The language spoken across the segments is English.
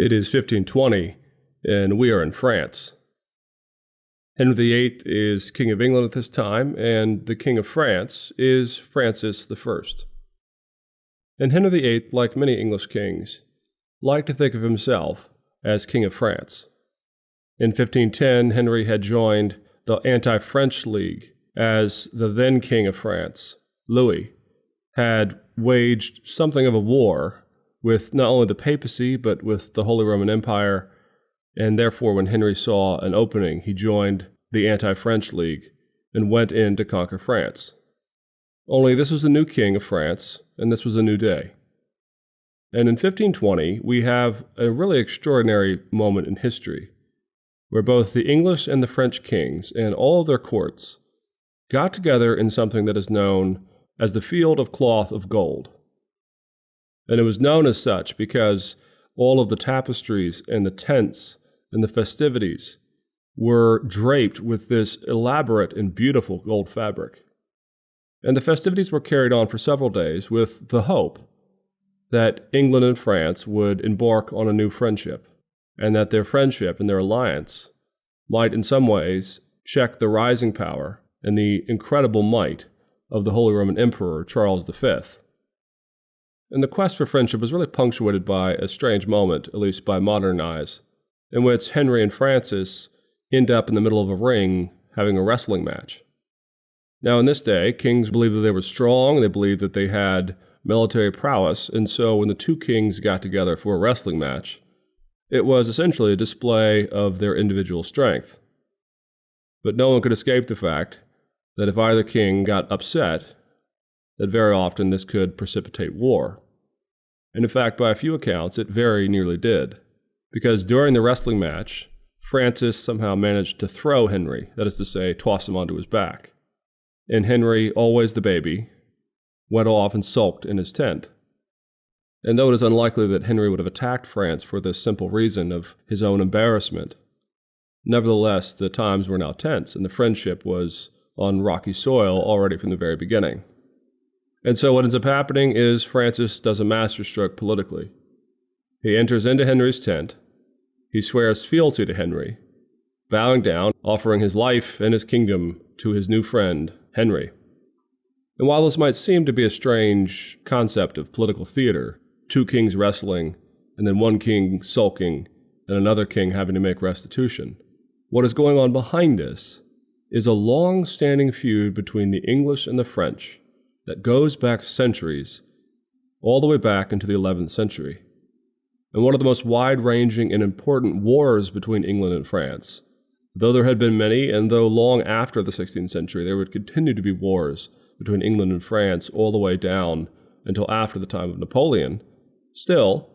It is 1520, and we are in France. Henry VIII is King of England at this time, and the King of France is Francis I. And Henry VIII, like many English kings, liked to think of himself as King of France. In 1510, Henry had joined the Anti-French League as the then King of France, Louis, had waged something of a war with not only the papacy, but with the Holy Roman Empire, and therefore when Henry saw an opening, he joined the Anti-French League and went in to conquer France. Only this was the new king of France, and this was a new day. And in 1520, we have a really extraordinary moment in history, where both the English and the French kings and all of their courts got together in something that is known as the Field of Cloth of Gold. And it was known as such because all of the tapestries and the tents and the festivities were draped with this elaborate and beautiful gold fabric. And the festivities were carried on for several days with the hope that England and France would embark on a new friendship, and that their friendship and their alliance might in some ways check the rising power and the incredible might of the Holy Roman Emperor Charles V. And the quest for friendship was really punctuated by a strange moment, at least by modern eyes, in which Henry and Francis end up in the middle of a ring having a wrestling match. Now, in this day, kings believed that they were strong, they believed that they had military prowess, and so when the two kings got together for a wrestling match, it was essentially a display of their individual strength. But no one could escape the fact that if either king got upset, that very often this could precipitate war. And in fact, by a few accounts, it very nearly did, because during the wrestling match, Francis somehow managed to throw Henry, that is to say, toss him onto his back. And Henry, always the baby, went off and sulked in his tent. And though it is unlikely that Henry would have attacked France for this simple reason of his own embarrassment, nevertheless, the times were now tense, and the friendship was on rocky soil already from the very beginning. And so what ends up happening is Francis does a masterstroke politically. He enters into Henry's tent, he swears fealty to Henry, bowing down, offering his life and his kingdom to his new friend, Henry. And while this might seem to be a strange concept of political theater, two kings wrestling, and then one king sulking, and another king having to make restitution, what is going on behind this is a long-standing feud between the English and the French that goes back centuries, all the way back into the 11th century. And one of the most wide-ranging and important wars between England and France. Though there had been many, and though long after the 16th century there would continue to be wars between England and France all the way down until after the time of Napoleon, still,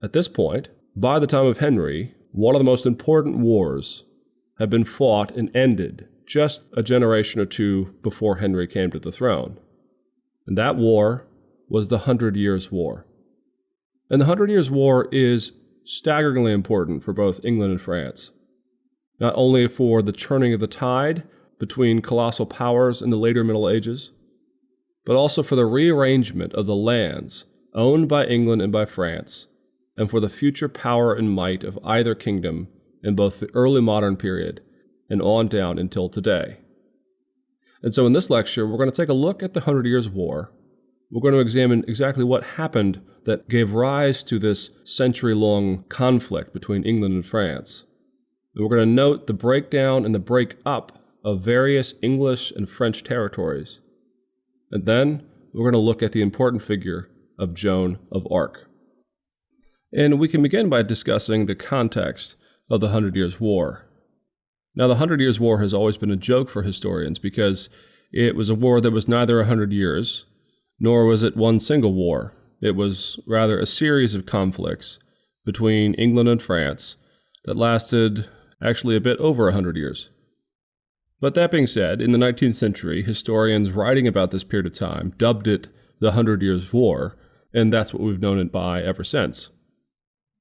at this point, by the time of Henry, one of the most important wars had been fought and ended just a generation or two before Henry came to the throne. And that war was the 100 Years' War. And the 100 Years' War is staggeringly important for both England and France, not only for the churning of the tide between colossal powers in the later Middle Ages, but also for the rearrangement of the lands owned by England and by France, and for the future power and might of either kingdom in both the early modern period and on down until today. And so in this lecture, we're going to take a look at the 100 Years' War. We're going to examine exactly what happened that gave rise to this century-long conflict between England and France. And we're going to note the breakdown and the break-up of various English and French territories. And then we're going to look at the important figure of Joan of Arc. And we can begin by discussing the context of the 100 Years' War. Now, the 100 Years' War has always been a joke for historians because it was a war that was neither 100 years, nor was it one single war. It was rather a series of conflicts between England and France that lasted actually a bit over 100 years. But that being said, in the 19th century, historians writing about this period of time dubbed it the 100 Years' War, and that's what we've known it by ever since.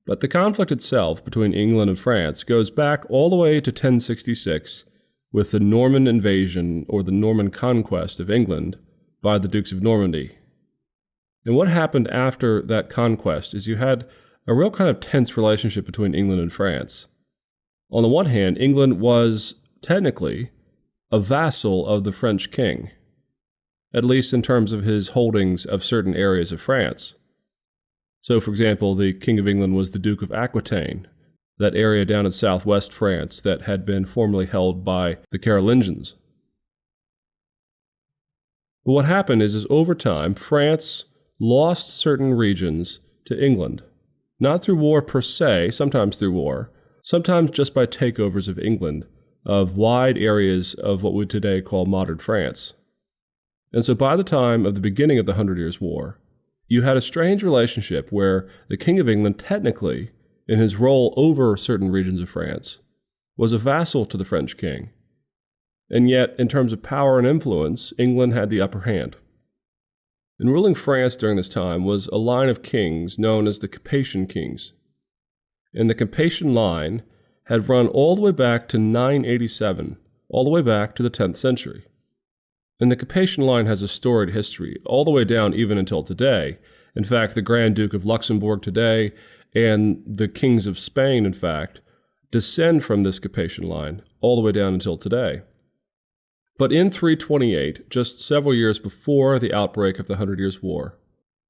But the conflict itself between England and France goes back all the way to 1066 with the Norman invasion or the Norman conquest of England by the Dukes of Normandy. And what happened after that conquest is you had a real kind of tense relationship between England and France. On the one hand, England was technically a vassal of the French king, at least in terms of his holdings of certain areas of France. So, for example, the King of England was the Duke of Aquitaine, that area down in southwest France that had been formerly held by the Carolingians. But what happened is over time, France lost certain regions to England, not through war per se, sometimes through war, sometimes just by takeovers of England, of wide areas of what we today call modern France. And so by the time of the beginning of the 100 Years' War, you had a strange relationship where the King of England technically, in his role over certain regions of France, was a vassal to the French king. And yet, in terms of power and influence, England had the upper hand. And ruling France during this time was a line of kings known as the Capetian kings. And the Capetian line had run all the way back to 987, all the way back to the 10th century. And the Capetian line has a storied history, all the way down even until today. In fact, the Grand Duke of Luxembourg today and the kings of Spain, in fact, descend from this Capetian line all the way down until today. But in 328, just several years before the outbreak of the 100 Years' War,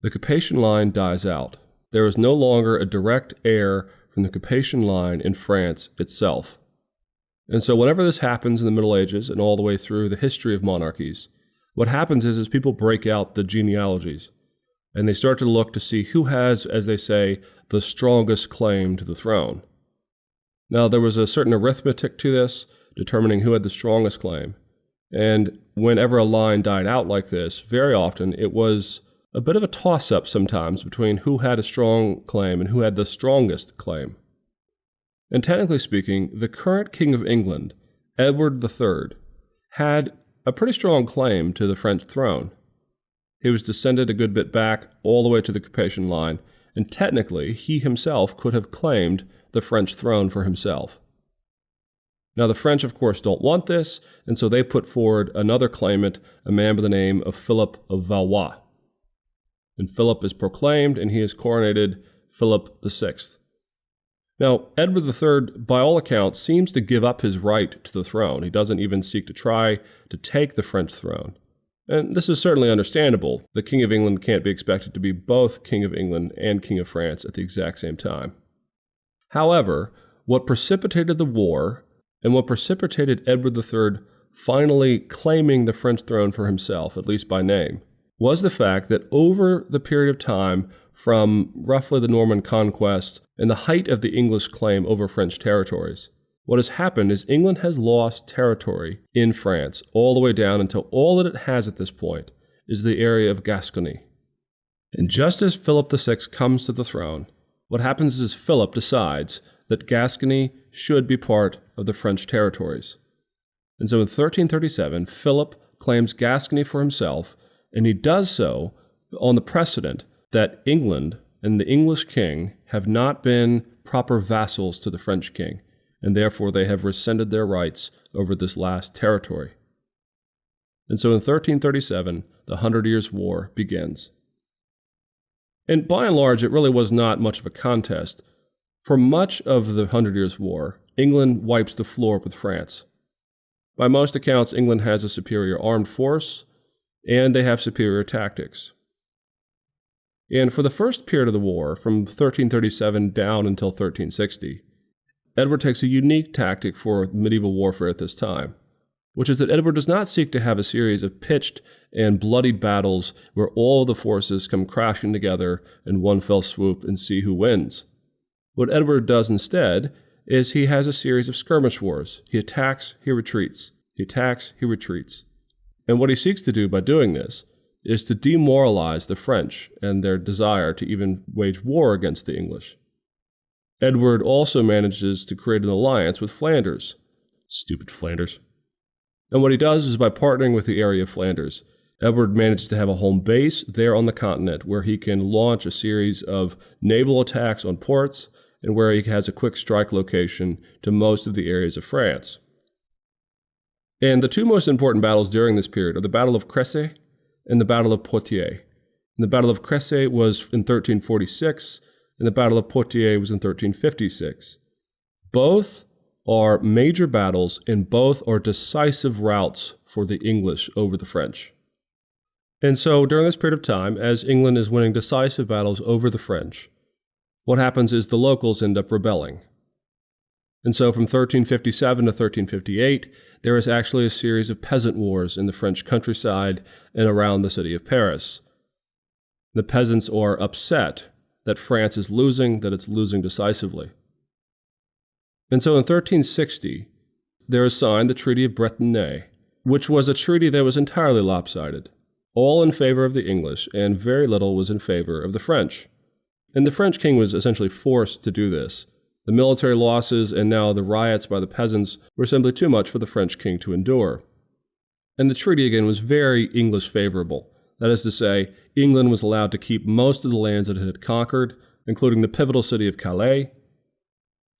the Capetian line dies out. There is no longer a direct heir from the Capetian line in France itself. And so whenever this happens in the Middle Ages and all the way through the history of monarchies, what happens is people break out the genealogies, and they start to look to see who has, as they say, the strongest claim to the throne. Now, there was a certain arithmetic to this, determining who had the strongest claim. And whenever a line died out like this, very often it was a bit of a toss-up sometimes between who had a strong claim and who had the strongest claim. And technically speaking, the current King of England, Edward III, had a pretty strong claim to the French throne. He was descended a good bit back all the way to the Capetian line, and technically he himself could have claimed the French throne for himself. Now the French, of course, don't want this, and so they put forward another claimant, a man by the name of Philip of Valois. And Philip is proclaimed, and he is coronated Philip VI. Now, Edward III, by all accounts, seems to give up his right to the throne. He doesn't even seek to try to take the French throne. And this is certainly understandable. The King of England can't be expected to be both King of England and King of France at the exact same time. However, what precipitated the war, and what precipitated Edward III finally claiming the French throne for himself, at least by name, was the fact that over the period of time from roughly the Norman conquest and the height of the English claim over French territories, what has happened is England has lost territory in France all the way down until all that it has at this point is the area of Gascony. And just as Philip VI comes to the throne, what happens is Philip decides that Gascony should be part of the French territories. And so in 1337, Philip claims Gascony for himself, and he does so on the precedent that England and the English king have not been proper vassals to the French king, and therefore they have rescinded their rights over this last territory. And so in 1337, the 100 Years' War begins. And by and large, it really was not much of a contest. For much of the 100 Years' War, England wipes the floor with France. By most accounts, England has a superior armed force, and they have superior tactics. And for the first period of the war, from 1337 down until 1360, Edward takes a unique tactic for medieval warfare at this time, which is that Edward does not seek to have a series of pitched and bloodied battles where all the forces come crashing together in one fell swoop and see who wins. What Edward does instead is he has a series of skirmish wars. He attacks, he retreats. He attacks, he retreats. And what he seeks to do by doing this is to demoralize the French and their desire to even wage war against the English. Edward also manages to create an alliance with Flanders. Stupid Flanders. And what he does is by partnering with the area of Flanders, Edward manages to have a home base there on the continent where he can launch a series of naval attacks on ports and where he has a quick strike location to most of the areas of France. And the two most important battles during this period are the Battle of Crécy and the Battle of Poitiers. And the Battle of Crécy was in 1346, and the Battle of Poitiers was in 1356. Both are major battles, and both are decisive routs for the English over the French. And so during this period of time, as England is winning decisive battles over the French, what happens is the locals end up rebelling. And so from 1357 to 1358, there is actually a series of peasant wars in the French countryside and around the city of Paris. The peasants are upset that France is losing, that it's losing decisively. And so in 1360, there is signed the Treaty of Bretigny, which was a treaty that was entirely lopsided, all in favor of the English, and very little was in favor of the French. And the French king was essentially forced to do this. The military losses and now the riots by the peasants were simply too much for the French king to endure. And the treaty again was very English favorable. That is to say, England was allowed to keep most of the lands that it had conquered, including the pivotal city of Calais.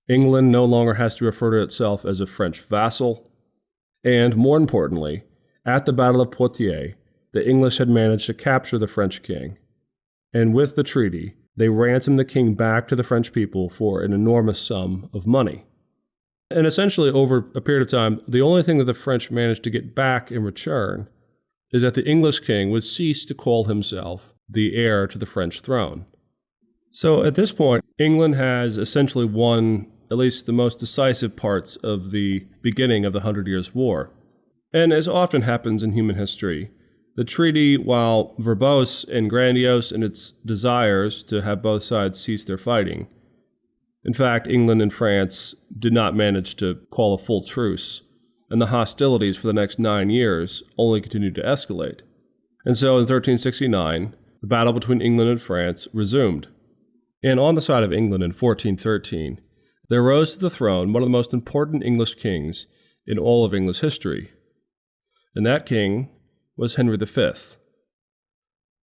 England no longer has to refer to itself as a French vassal. And more importantly, at the Battle of Poitiers, the English had managed to capture the French king. And with the treaty, they ransomed the king back to the French people for an enormous sum of money. And essentially, over a period of time, the only thing that the French managed to get back in return is that the English king would cease to call himself the heir to the French throne. So at this point, England has essentially won at least the most decisive parts of the beginning of the 100 Years' War. And as often happens in human history, the treaty, while verbose and grandiose in its desires to have both sides cease their fighting, in fact, England and France did not manage to call a full truce, and the hostilities for the next 9 years only continued to escalate. And so in 1369, the battle between England and France resumed. And on the side of England in 1413, there rose to the throne one of the most important English kings in all of English history. And that king was Henry V.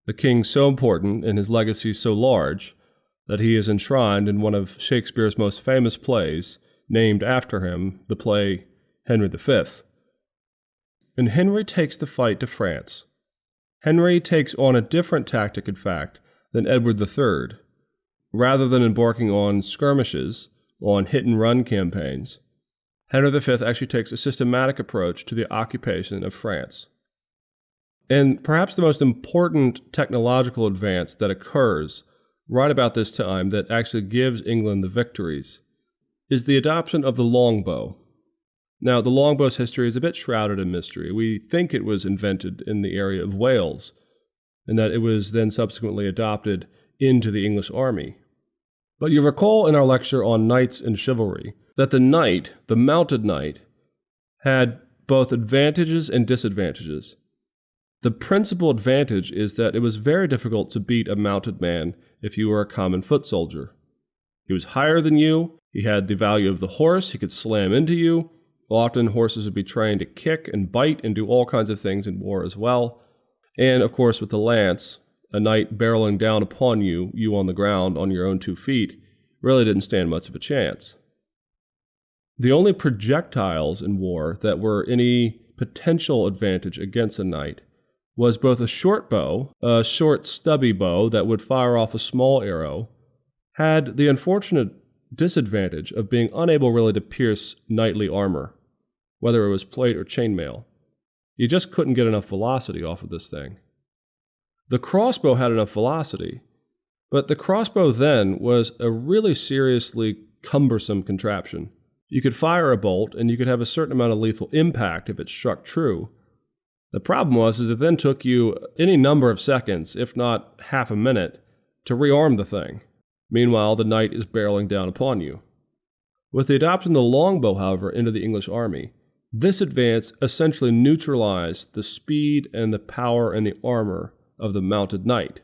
The king so important and his legacy so large that he is enshrined in one of Shakespeare's most famous plays, named after him, the play Henry V. And Henry takes the fight to France. Henry takes on a different tactic, in fact, than Edward III. Rather than embarking on skirmishes, on hit-and-run campaigns, Henry V actually takes a systematic approach to the occupation of France. And perhaps the most important technological advance that occurs right about this time that actually gives England the victories is the adoption of the longbow. Now, the longbow's history is a bit shrouded in mystery. We think it was invented in the area of Wales, and that it was then subsequently adopted into the English army. But you recall in our lecture on knights and chivalry that the knight, the mounted knight, had both advantages and disadvantages. The principal advantage is that it was very difficult to beat a mounted man if you were a common foot soldier. He was higher than you, he had the value of the horse, he could slam into you. Often horses would be trained to kick and bite and do all kinds of things in war as well. And of course with the lance, a knight barreling down upon you, you on the ground on your own 2 feet, really didn't stand much of a chance. The only projectiles in war that were any potential advantage against a knight was both a short bow, a short stubby bow that would fire off a small arrow, had the unfortunate disadvantage of being unable really to pierce knightly armor, whether it was plate or chainmail. You just couldn't get enough velocity off of this thing. The crossbow had enough velocity, but the crossbow then was a really seriously cumbersome contraption. You could fire a bolt and you could have a certain amount of lethal impact if it struck true. The problem was it then took you any number of seconds, if not half a minute, to rearm the thing. Meanwhile, the knight is barreling down upon you. With the adoption of the longbow, however, into the English army, this advance essentially neutralized the speed and the power and the armor of the mounted knight.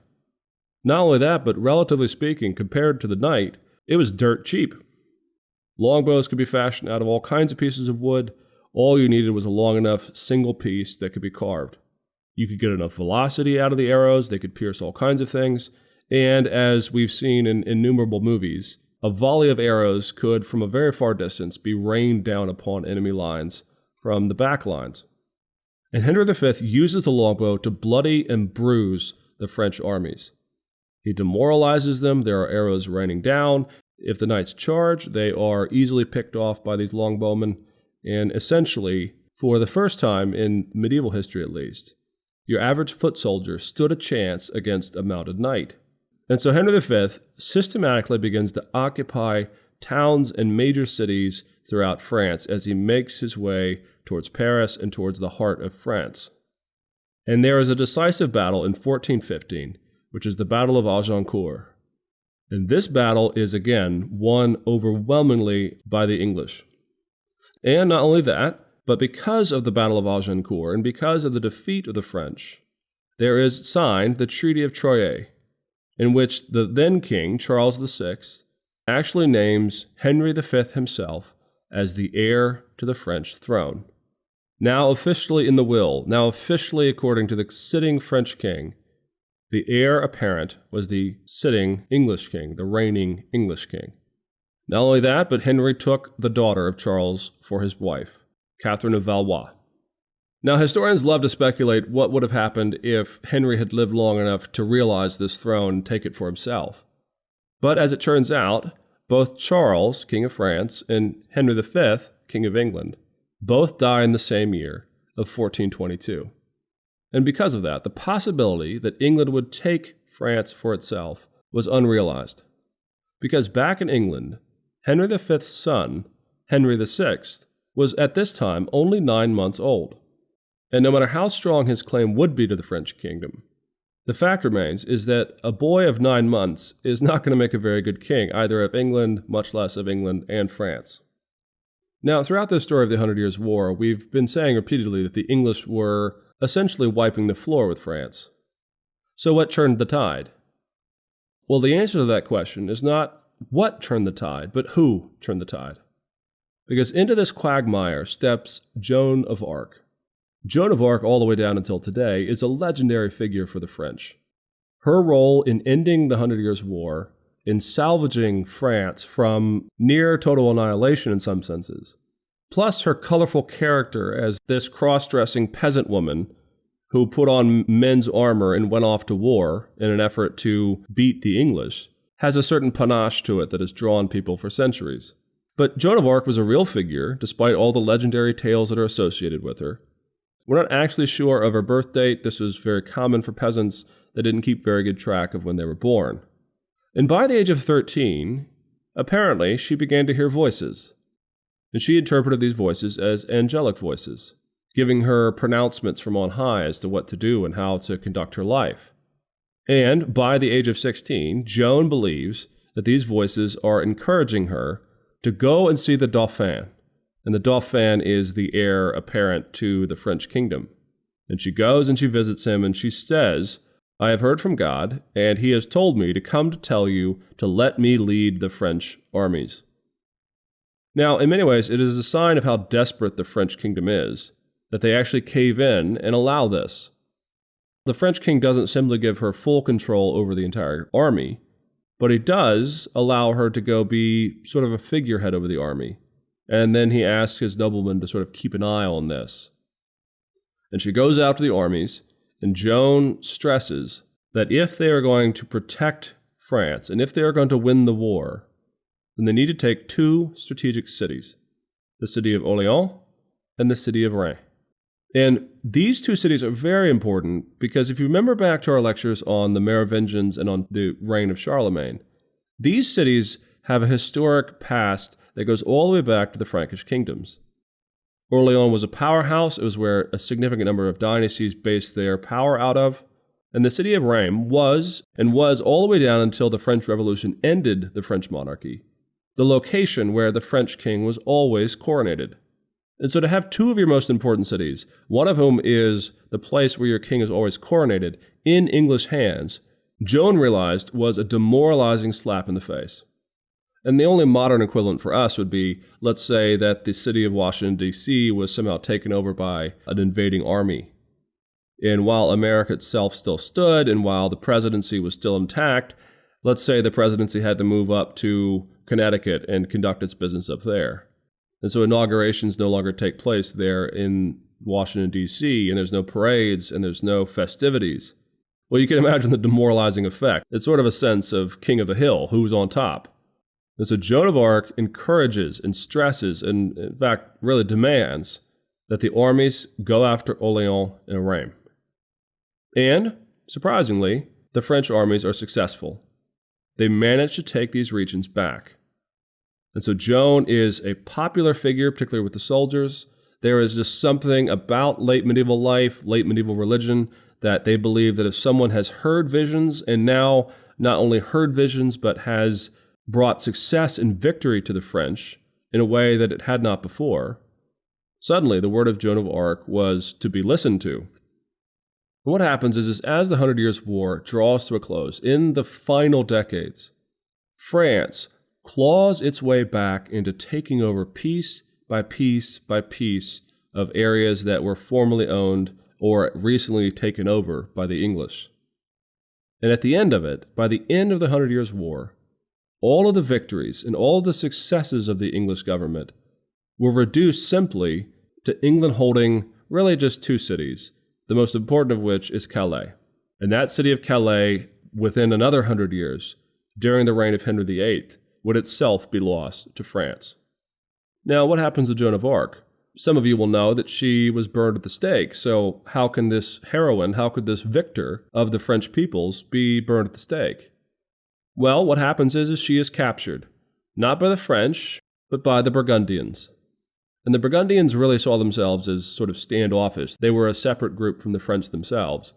Not only that, but relatively speaking, compared to the knight, it was dirt cheap. Longbows could be fashioned out of all kinds of pieces of wood. All you needed was a long enough single piece that could be carved. You could get enough velocity out of the arrows, they could pierce all kinds of things, and as we've seen in innumerable movies, a volley of arrows could, from a very far distance, be rained down upon enemy lines from the back lines. And Henry V uses the longbow to bloody and bruise the French armies. He demoralizes them. There are arrows raining down. If the knights charge, they are easily picked off by these longbowmen. And essentially, for the first time in medieval history at least, your average foot soldier stood a chance against a mounted knight. And so Henry V systematically begins to occupy towns and major cities throughout France as he makes his way towards Paris and towards the heart of France. And there is a decisive battle in 1415, which is the Battle of Agincourt. And this battle is again won overwhelmingly by the English. And not only that, but because of the Battle of Agincourt and because of the defeat of the French, there is signed the Treaty of Troyes, in which the then king, Charles VI, actually names Henry V himself as the heir to the French throne. Now officially in the will, now officially according to the sitting French king, the heir apparent was the sitting English king, the reigning English king. Not only that, but Henry took the daughter of Charles for his wife, Catherine of Valois. Now, historians love to speculate what would have happened if Henry had lived long enough to realize this throne and take it for himself. But as it turns out, both Charles, King of France, and Henry V, King of England, both died in the same year of 1422. And because of that, the possibility that England would take France for itself was unrealized. Because back in England, Henry V's son, Henry VI, was at this time only 9 months old. And no matter how strong his claim would be to the French kingdom, the fact remains is that a boy of 9 months is not going to make a very good king, either of England, much less of England and France. Now, throughout the story of the 100 Years' War, we've been saying repeatedly that the English were essentially wiping the floor with France. So what turned the tide? Well, the answer to that question is not what turned the tide, but who turned the tide. Because into this quagmire steps Joan of Arc. Joan of Arc, all the way down until today, is a legendary figure for the French. Her role in ending the 100 Years' War, in salvaging France from near total annihilation in some senses, plus her colorful character as this cross-dressing peasant woman who put on men's armor and went off to war in an effort to beat the English, has a certain panache to it that has drawn people for centuries. But Joan of Arc was a real figure, despite all the legendary tales that are associated with her. We're not actually sure of her birth date. This was very common for peasants that didn't keep very good track of when they were born. And by the age of 13, apparently she began to hear voices. And she interpreted these voices as angelic voices, giving her pronouncements from on high as to what to do and how to conduct her life. And by the age of 16, Joan believes that these voices are encouraging her to go and see the Dauphin. And the Dauphin is the heir apparent to the French kingdom. And she goes and she visits him and she says, "I have heard from God, and he has told me to come to tell you to let me lead the French armies." Now, in many ways, it is a sign of how desperate the French kingdom is, that they actually cave in and allow this. The French king doesn't simply give her full control over the entire army, but he does allow her to go be sort of a figurehead over the army. And then he asks his noblemen to sort of keep an eye on this. And she goes out to the armies, and Joan stresses that if they are going to protect France, and if they are going to win the war, then they need to take two strategic cities, the city of Orleans and the city of Reims. And these two cities are very important because if you remember back to our lectures on the Merovingians and on the reign of Charlemagne, these cities have a historic past that goes all the way back to the Frankish kingdoms. Orleans was a powerhouse. It was where a significant number of dynasties based their power out of. And the city of Reims was all the way down until the French Revolution ended the French monarchy, the location where the French king was always coronated. And so to have two of your most important cities, one of whom is the place where your king is always coronated, in English hands, Joan realized was a demoralizing slap in the face. And the only modern equivalent for us would be, let's say that the city of Washington, D.C. was somehow taken over by an invading army. And while America itself still stood, and while the presidency was still intact, let's say the presidency had to move up to Connecticut and conduct its business up there. And so inaugurations no longer take place there in Washington, D.C., and there's no parades and there's no festivities. Well, you can imagine the demoralizing effect. It's sort of a sense of king of the hill, who's on top. And so Joan of Arc encourages and stresses and, in fact, really demands that the armies go after Orleans and Rheims. And, surprisingly, the French armies are successful. They manage to take these regions back. And so Joan is a popular figure, particularly with the soldiers. There is just something about late medieval life, late medieval religion, that they believe that if someone has heard visions and now not only heard visions, but has brought success and victory to the French in a way that it had not before, suddenly the word of Joan of Arc was to be listened to. And what happens is as the 100 Years' War draws to a close, in the final decades, France claws its way back into taking over piece by piece by piece of areas that were formerly owned or recently taken over by the English. And at the end of it, by the end of the 100 Years' War, all of the victories and all of the successes of the English government were reduced simply to England holding really just two cities, the most important of which is Calais. And that city of Calais, within another 100 years, during the reign of Henry VIII, would itself be lost to France. Now, what happens to Joan of Arc? Some of you will know that she was burned at the stake, so how can this heroine, how could this victor of the French peoples be burned at the stake? Well, what happens is she is captured, not by the French, but by the Burgundians. And the Burgundians really saw themselves as sort of standoffish. They were a separate group from the French themselves.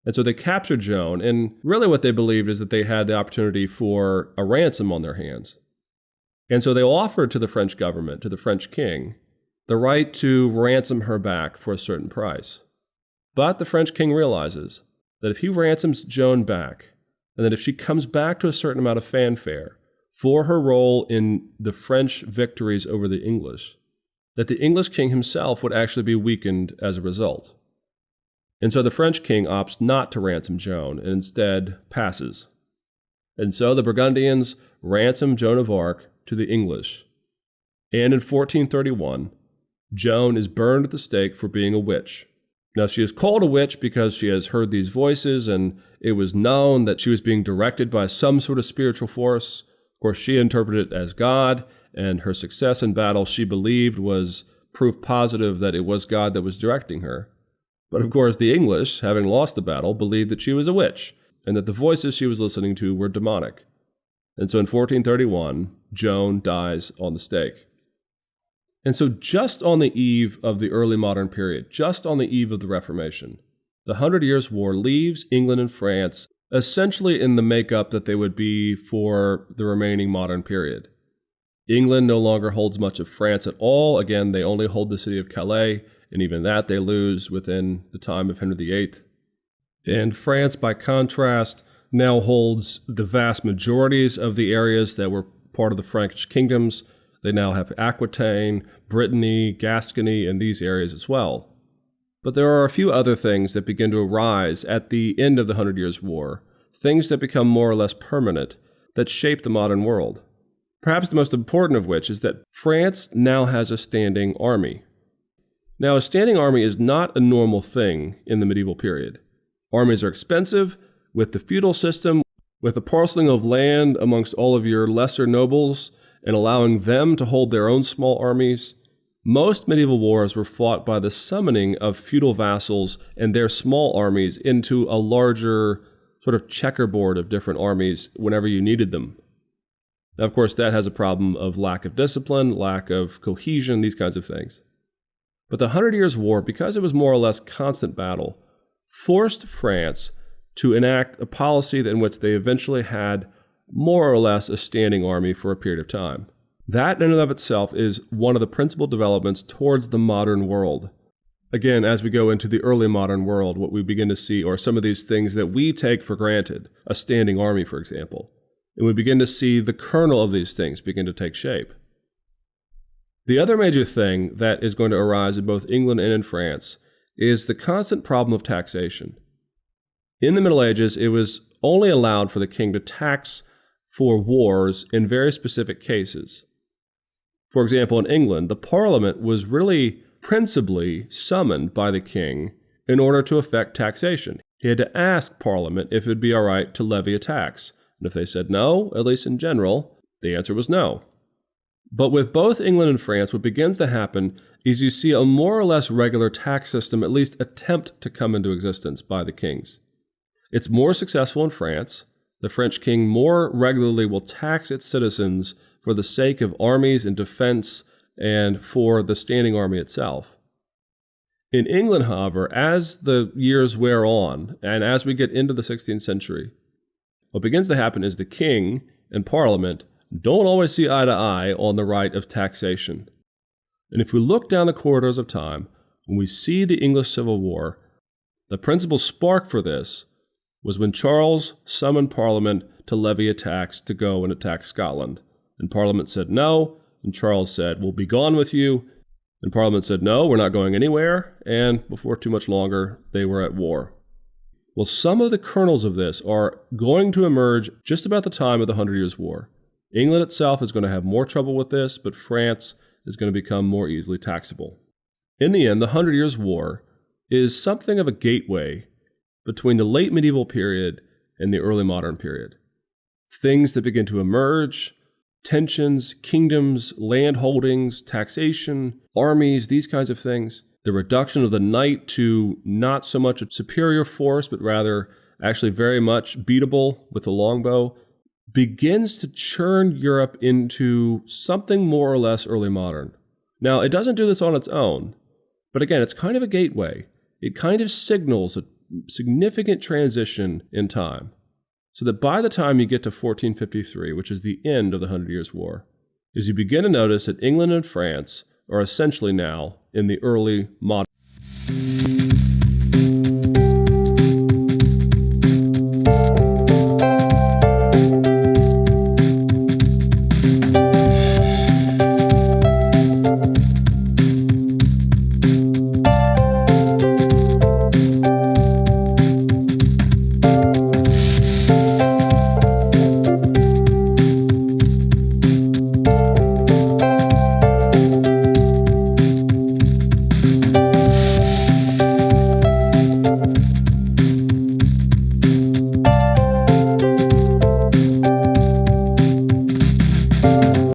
And so they captured Joan, and really what they believed is that they had the opportunity for a ransom on their hands. And so they offered to the French government, to the French king, the right to ransom her back for a certain price. But the French king realizes that if he ransoms Joan back, and that if she comes back to a certain amount of fanfare for her role in the French victories over the English, that the English king himself would actually be weakened as a result. And so the French king opts not to ransom Joan and instead passes. And so the Burgundians ransom Joan of Arc to the English. And in 1431, Joan is burned at the stake for being a witch. Now, she is called a witch because she has heard these voices, and it was known that she was being directed by some sort of spiritual force. Of course, she interpreted it as God, and her success in battle, she believed, was proof positive that it was God that was directing her. But of course, the English, having lost the battle, believed that she was a witch, and that the voices she was listening to were demonic. And so in 1431, Joan dies on the stake. And so just on the eve of the early modern period, just on the eve of the Reformation, the 100 Years' War leaves England and France essentially in the makeup that they would be for the remaining modern period. England no longer holds much of France at all. Again, they only hold the city of Calais, and even that they lose within the time of Henry VIII. And France, by contrast, now holds the vast majorities of the areas that were part of the Frankish kingdoms. They now have Aquitaine, Brittany, Gascony, and these areas as well. But there are a few other things that begin to arise at the end of the 100 Years' War, things that become more or less permanent, that shape the modern world. Perhaps the most important of which is that France now has a standing army. Now, a standing army is not a normal thing in the medieval period. Armies are expensive. With the feudal system, with the parceling of land amongst all of your lesser nobles, and allowing them to hold their own small armies, most medieval wars were fought by the summoning of feudal vassals and their small armies into a larger sort of checkerboard of different armies whenever you needed them. Now, of course, that has a problem of lack of discipline, lack of cohesion, these kinds of things. But the 100 Years' War, because it was more or less constant battle, forced France to enact a policy in which they eventually had more or less a standing army for a period of time. That in and of itself is one of the principal developments towards the modern world. Again, as we go into the early modern world, what we begin to see are some of these things that we take for granted, a standing army, for example. And we begin to see the kernel of these things begin to take shape. The other major thing that is going to arise in both England and in France is the constant problem of taxation. In the Middle Ages, it was only allowed for the king to tax for wars in very specific cases. For example, in England, the Parliament was really principally summoned by the king in order to effect taxation. he had to ask Parliament if it would be all right to levy a tax. And if they said no, at least in general, the answer was no. But with both England and France, what begins to happen is you see a more or less regular tax system at least attempt to come into existence by the kings. It's more successful in France. The French king more regularly will tax its citizens for the sake of armies and defense and for the standing army itself. In England, however, as the years wear on and as we get into the 16th century, what begins to happen is the king and Parliament don't always see eye to eye on the right of taxation. And if we look down the corridors of time, when we see the English Civil War, the principal spark for this was when Charles summoned Parliament to levy a tax to go and attack Scotland. And Parliament said no, and Charles said, "We'll be gone with you." And Parliament said, "No, we're not going anywhere." And before too much longer, they were at war. Well, some of the kernels of this are going to emerge just about the time of the 100 Years' War. England itself is going to have more trouble with this, but France is going to become more easily taxable. In the end, the 100 Years' War is something of a gateway between the late medieval period and the early modern period. Things that begin to emerge, tensions, kingdoms, land holdings, taxation, armies, these kinds of things. The reduction of the knight to not so much a superior force, but rather actually very much beatable with the longbow, begins to churn Europe into something more or less early modern. Now, it doesn't do this on its own, but again, it's kind of a gateway. It kind of signals a significant transition in time, so that by the time you get to 1453, which is the end of the 100 Years' War, is you begin to notice that England and France are essentially now in the early modern